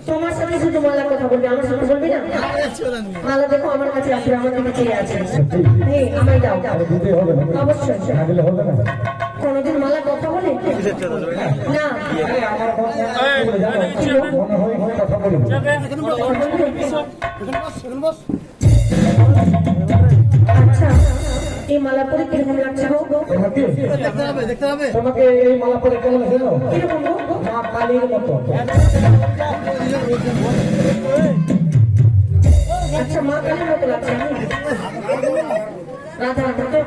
তোমার সাথে শুধু মালার কথা বলবি, আমার সাথে বলবি না। মালা দেখো আমার কাছে আছে, আমার দিকে চেয়ে আছে। আমায় দাও, অবশ্যই। কোনদিন মালা কথা বলে না? আচ্ছা, এই মালা পরে কিরকম লাগছে গো? দেখতে হবে তোমাকে। এই মালা পরে কেমন লাগছে জানো? কিরকম গো? মা কালীর মতো। আচ্ছা, মা কালীর মতো লাগছে। রাধা রাধা